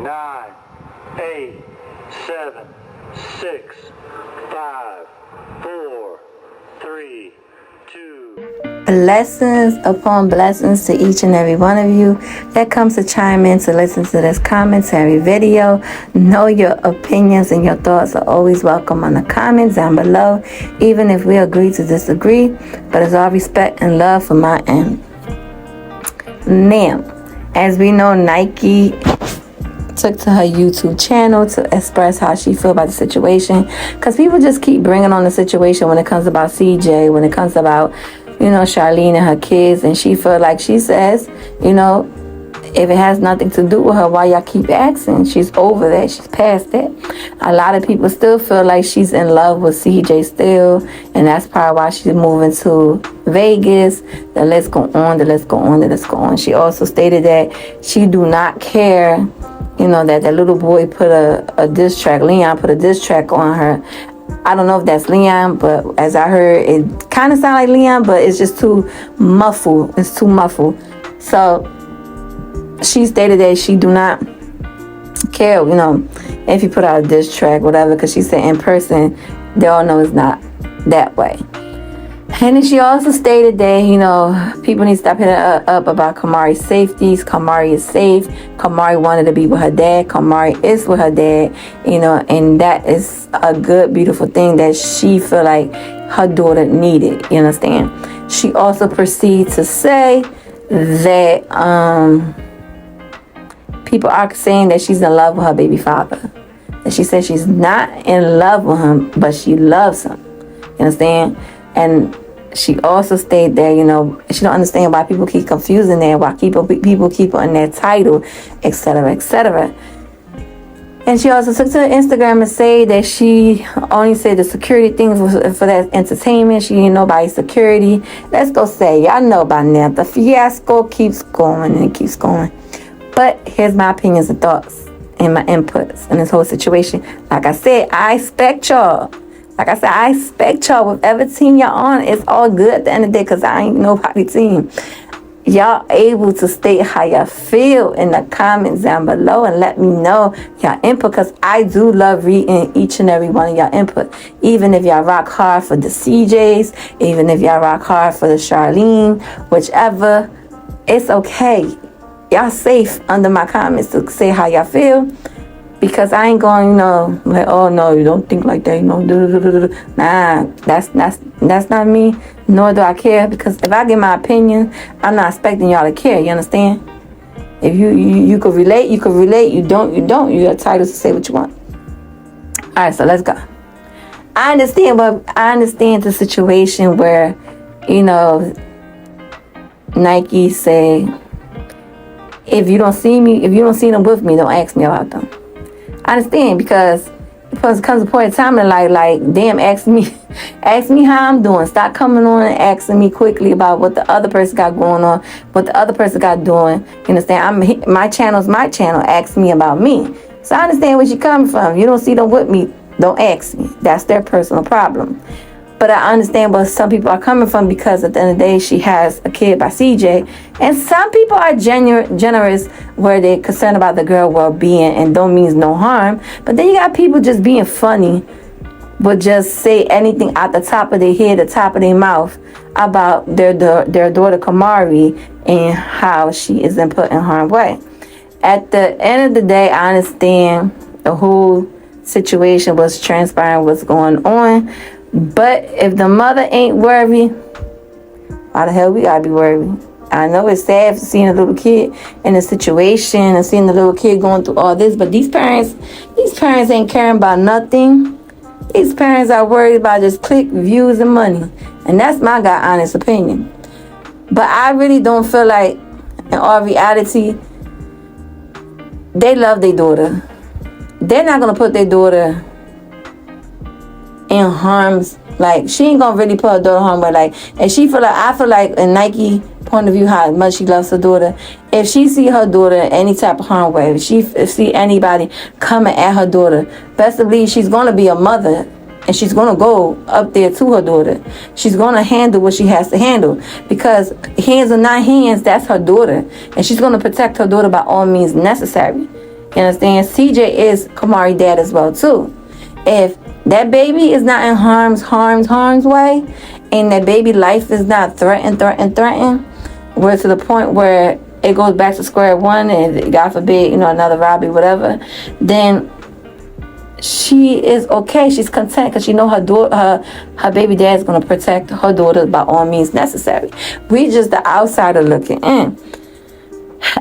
9, 8, 7, 6, 5, 4, 3, 2. Blessings upon blessings to each and every one of you that comes to chime in to listen to this commentary video. Know your opinions and your thoughts are always welcome on the comments down below, even if we agree to disagree, but it's all respect and love from my end. Now, as we know, Nike took to her YouTube channel to express how she feel about the situation, because people just keep bringing on the situation when it comes about CJ, when it comes about Charlene and her kids, and she feel like, she says, if it has nothing to do with her, why y'all keep asking? She's over that. She's past that. A lot of people still feel like she's in love with CJ still, and that's probably why she's moving to Vegas. The list go on, the list go on, the list go on. She also stated that she do not care, that little boy put a diss track, Leon put a diss track on her. I don't know if that's Leon, but as I heard, it kind of sounds like Leon, but it's just too muffled. It's too muffled. So she stated that she do not care, if you put out a diss track, whatever, because she said in person, they all know it's not that way. And then she also stated that, people need to stop hitting her up about Kamari's safeties. Kamari is safe. Kamari wanted to be with her dad. Kamari is with her dad, and that is a good, beautiful thing that she feel like her daughter needed, you understand? She also proceeds to say that people are saying that she's in love with her baby father. And she said she's not in love with him, but she loves him, you understand? And she also stated that, she don't understand why people keep confusing that, why people keep putting that title, etc., etc. And she also took to Instagram and say that she only said the security things was for that entertainment. She ain't nobody's security. Let's go say, y'all know by now, the fiasco keeps going and it keeps going. But here's my opinions and thoughts and my inputs in this whole situation. Like I said, I expect y'all. Whatever team y'all on, it's all good at the end of the day, because I ain't nobody's team. Y'all able to state how y'all feel in the comments down below and let me know y'all input, because I do love reading each and every one of y'all input. Even if y'all rock hard for the CJs, even if y'all rock hard for the Charlene, whichever, it's okay. Y'all safe under my comments to say how y'all feel. Because I ain't going, like, oh no, you don't think like that, Nah, that's not me, nor do I care. Because if I give my opinion, I'm not expecting y'all to care, you understand? If you could relate, you could relate. You don't. You're entitled to say what you want. Alright, so let's go. I understand the situation where, Nike say, if you don't see them with me, don't ask me about them. I understand, because it comes a point in time in life, like, damn, ask me how I'm doing. Stop coming on and asking me quickly about what the other person got going on, what the other person got doing. You understand? My channel's my channel. Ask me about me. So I understand where you're coming from. You don't see them with me, don't ask me. That's their personal problem. But I understand where some people are coming from, because at the end of the day, she has a kid by CJ. And some people are generous where they're concerned about the girl well-being and don't mean no harm. But then you got people just being funny, but just say anything out the top of their head, the top of their mouth about their daughter Kamari and how she isn't put in harm's way. At the end of the day, I understand the whole situation was transpiring, what's going on. But if the mother ain't worried, why the hell we gotta be worried? I know it's sad for seeing a little kid in a situation and seeing the little kid going through all this, but these parents ain't caring about nothing. These parents are worried about just click, views, and money. And that's my God honest opinion. But I really don't feel like, in all reality, they love their daughter. They're not gonna put their daughter in harm's, like, she ain't gonna really put her daughter in harm's way. Like, and I feel like in Nike point of view, how much she loves her daughter, if she see her daughter in any type of harm way, if she see anybody coming at her daughter, best believe she's gonna be a mother, and she's gonna go up there to her daughter. She's gonna handle what she has to handle, because hands or not hands, that's her daughter, and she's gonna protect her daughter by all means necessary. You understand? CJ is Kamari's dad as well too. If that baby is not in harm's way, and that baby life is not threatened, we're to the point where it goes back to square one, and God forbid, another robbery, whatever, then she is okay. She's content because she know her daughter, her baby dad is gonna protect her daughter by all means necessary. We just the outsider looking in.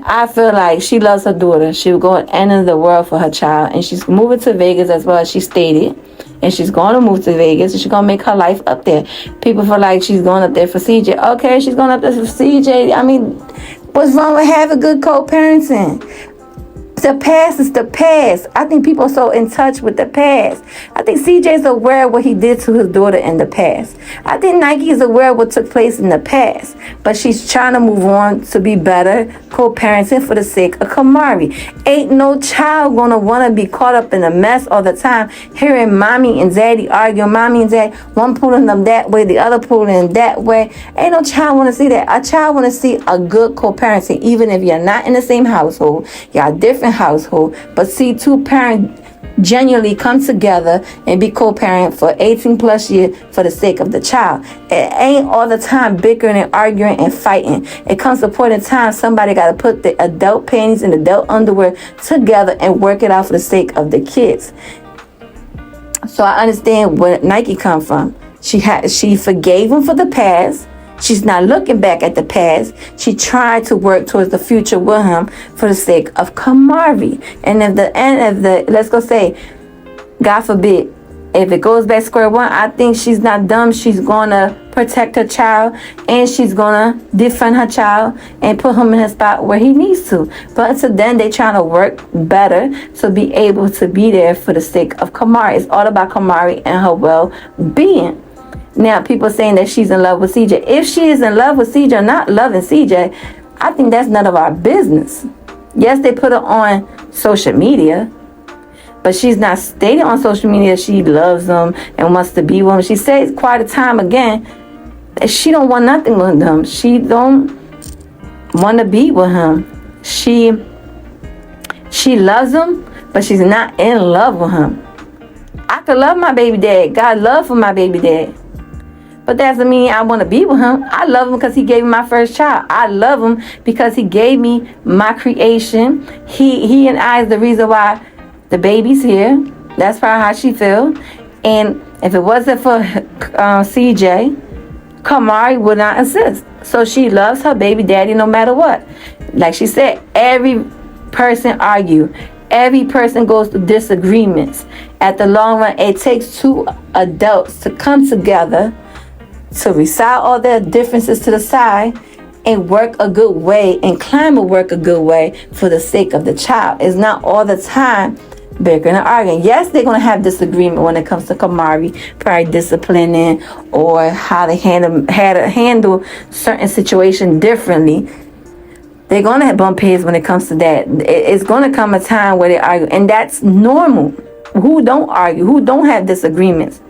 I feel like she loves her daughter. She would go and enter the world for her child, and she's moving to Vegas as well as she stated. And she's going to move to Vegas, and she's going to make her life up there. People feel like she's going up there for CJ. Okay, she's going up there for CJ. I mean, what's wrong with having good co-parenting? The past is the past. I think people are so in touch with the past. I think CJ's aware of what he did to his daughter in the past. I think Nike is aware of what took place in the past. But she's trying to move on to be better co-parenting for the sake of Kamari. Ain't no child gonna want to be caught up in a mess all the time, hearing mommy and daddy argue, mommy and daddy, one pulling them that way, the other pulling that way. Ain't no child want to see that. A child want to see a good co-parenting, even if you're not in the same household, y'all different household, but see two parents genuinely come together and be co-parent for 18 plus years for the sake of the child. It ain't all the time bickering and arguing and fighting. It comes to a point in time somebody got to put the adult panties and adult underwear together and work it out for the sake of the kids. So I understand where Nike come from. She forgave him for the past. She's not looking back at the past. She tried to work towards the future with him for the sake of Kamari. And if the end of the, let's go say, God forbid, if it goes back square one, I think she's not dumb. She's going to protect her child, and she's going to defend her child and put him in his spot where he needs to. But until then, they trying to work better to be able to be there for the sake of Kamari. It's all about Kamari and her well-being. Now, people saying that she's in love with CJ. If she is in love with CJ or not loving CJ, I think that's none of our business. Yes, they put her on social media, but she's not stating on social media she loves him and wants to be with him. She says quite a time again that she don't want nothing with him. She don't want to be with him. She loves him, but she's not in love with him. I could love my baby dad. God love for my baby dad. But that doesn't mean I want to be with him. I love him because he gave me my first child. I love him because he gave me my creation. He and I is the reason why the baby's here. That's probably how she feels. And if it wasn't for CJ, Kamari would not exist. So she loves her baby daddy no matter what. Like she said, every person argue. Every person goes through disagreements. At the long run, it takes two adults to come together to recite all their differences to the side and work a good way and climb and work a good way for the sake of the child. It's not all the time bickering and arguing. Yes, they're going to have disagreement when it comes to Kamari, probably disciplining or how to handle certain situations differently. They're going to bump heads when it comes to that. It's going to come a time where they argue, and that's normal. Who don't argue? Who don't have disagreements?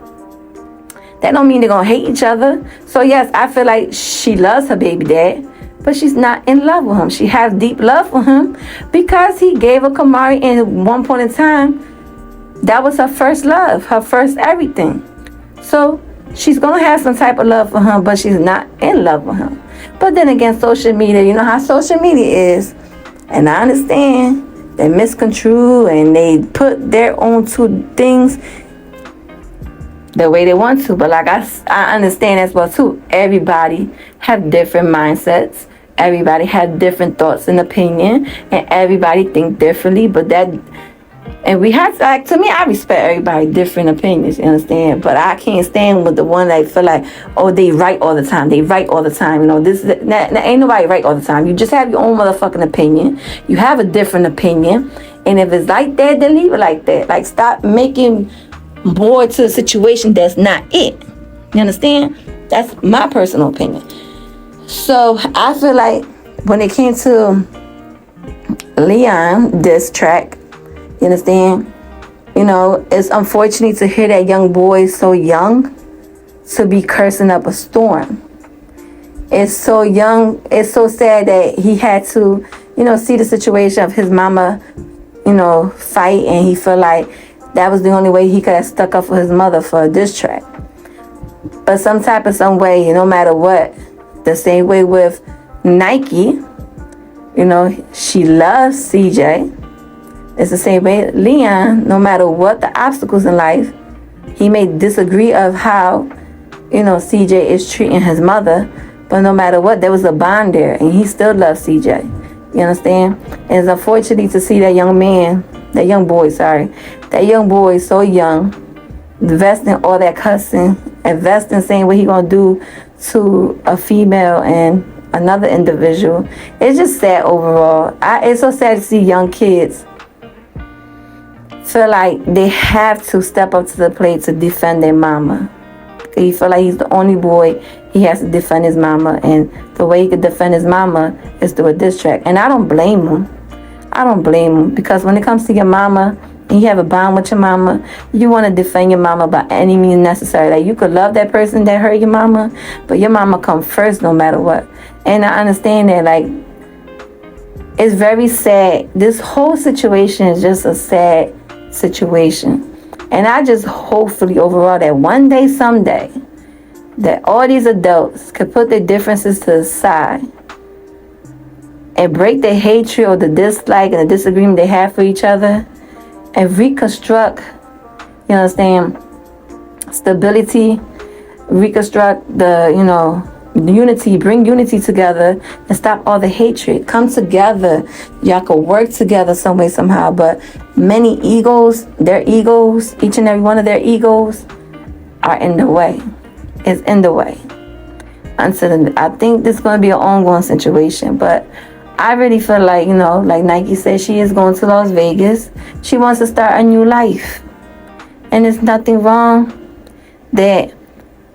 That don't mean they're going to hate each other. So yes, I feel like she loves her baby dad, but she's not in love with him. She has deep love for him because he gave her Kamari, and at one point in time, that was her first love, her first everything. So she's going to have some type of love for him, but she's not in love with him. But then again, social media, you know how social media is. And I understand they misconstrue and they put their own two things the way they want to. But like I understand as well too. Everybody have different mindsets. Everybody have different thoughts and opinion. And everybody think differently. But that, and we have to, like, to me, I respect everybody different opinions, you understand? But I can't stand with the one that feel like, oh, they right all the time. They right all the time. You know, ain't nobody right all the time. You just have your own motherfucking opinion. You have a different opinion. And if it's like that, then leave it like that. Like, stop making more to a situation that's not it. You understand? That's my personal opinion. So I feel like when it came to Leon diss track, you understand? You know, it's unfortunate to hear that young boy so young to be cursing up a storm. It's so young. It's so sad that he had to, you know, see the situation of his mama fight, and he felt like that was the only way he could have stuck up for his mother for a diss track. But some way, no matter what, the same way with Nike, she loves CJ. It's the same way Leon, no matter what the obstacles in life, he may disagree of how, CJ is treating his mother, but no matter what, there was a bond there, and he still loves CJ. You understand? And it's unfortunate to see that young boy so young, investing all that cussing, investing saying what he gonna do to a female and another individual. It's just sad overall. It's so sad to see young kids feel like they have to step up to the plate to defend their mama. He feel like he's the only boy, he has to defend his mama, and the way he could defend his mama is through a diss track. And I don't blame him, because when it comes to your mama, and you have a bond with your mama, you want to defend your mama by any means necessary. Like, you could love that person that hurt your mama, but your mama come first no matter what. And I understand that, like, it's very sad. This whole situation is just a sad situation. And I just hopefully overall that one day, someday, that all these adults could put their differences to the side and break the hatred or the dislike and the disagreement they have for each other and reconstruct, stability, reconstruct the, unity, bring unity together and stop all the hatred. Come together. Y'all could work together some way, somehow. But many egos, each and every one of their egos are in the way. It's in the way. I think this is going to be an ongoing situation. But I really feel like, like Nike said, she is going to Las Vegas. She wants to start a new life. And there's nothing wrong that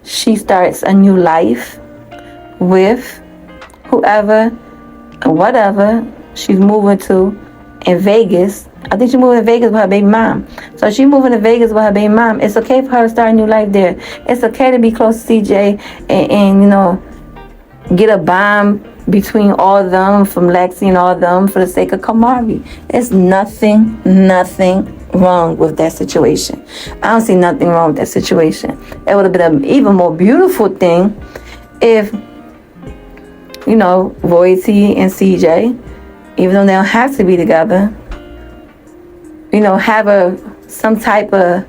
she starts a new life with whoever and whatever she's moving to in Vegas. I think she's moving to Vegas with her baby mom. So she's moving to Vegas with her baby mom. It's okay for her to start a new life there. It's okay to be close to CJ and get a bond between all of them, from Lexi and all of them, for the sake of Kamari. It's nothing wrong with that situation. I don't see nothing wrong with that situation. It would have been an even more beautiful thing if Royalty and CJ, even though they don't have to be together, have some type of,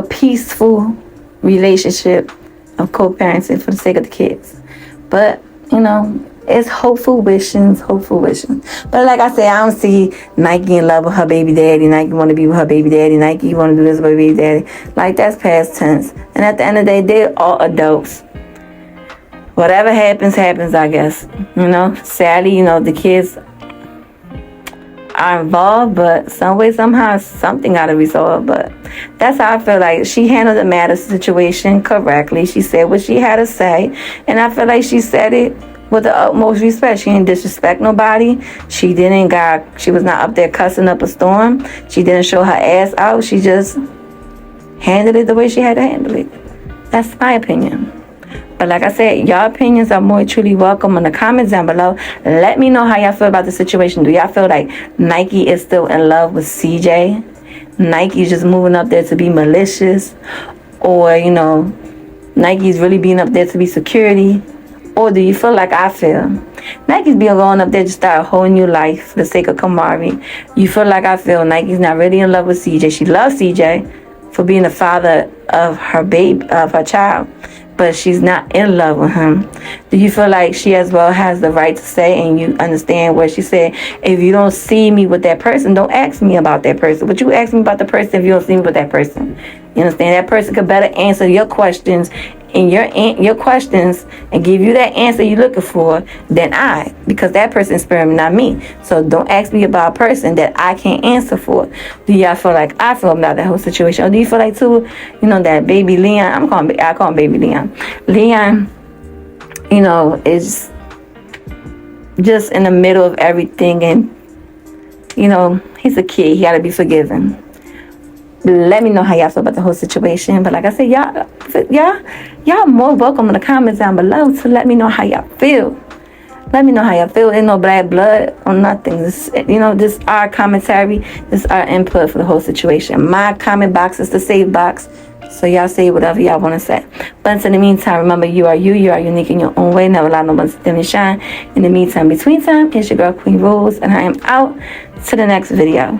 peaceful relationship of co-parenting for the sake of the kids. But, it's hopeful wishings. But like I said, I don't see Nike in love with her baby daddy. Nike want to be with her baby daddy. Nike want to do this with her baby daddy. Like, that's past tense. And at the end of the day, they're all adults. Whatever happens, I guess. Sadly, the kids are involved, but some way, somehow, something got to be solved. But that's how I feel like she handled the matter situation correctly. She said what she had to say, and I feel like she said it with the utmost respect. She didn't disrespect nobody. She was not up there cussing up a storm. She didn't show her ass out. She just handled it the way she had to handle it. That's my opinion. But like I said, y'all opinions are more truly welcome in the comments down below. Let me know how y'all feel about the situation. Do y'all feel like Nike is still in love with CJ? Nike's just moving up there to be malicious? Or, Nike's really being up there to be security? Or do you feel like I feel? Nike's being going up there to start a whole new life for the sake of Kamari. You feel like I feel Nike's not really in love with CJ. She loves CJ for being the father of her baby, of her child, but she's not in love with him. Do you feel like she as well has the right to say, and you understand what she said, if you don't see me with that person, don't ask me about that person, but you ask me about the person if you don't see me with that person. You understand? That person could better answer your questions and your questions and give you that answer you're looking for than I, because that person is me, not me. So don't ask me about a person that I can't answer for. Do y'all feel like I feel about that whole situation? Or do you feel like too, that baby Leon, I call him baby Leon. Leon, is just in the middle of everything, and he's a kid. He gotta be forgiven. Let me know how y'all feel about the whole situation. But like I said, y'all more welcome in the comments down below to let me know how y'all feel. Let me know how y'all feel. Ain't no bad blood or nothing. This, this our commentary. This our input for the whole situation. My comment box is the save box. So y'all say whatever y'all want to say. But in the meantime, remember, you are you. You are unique in your own way. Never allow no one to dim and shine. In the meantime, between time, it's your girl, Queen Rose. And I am out to the next video.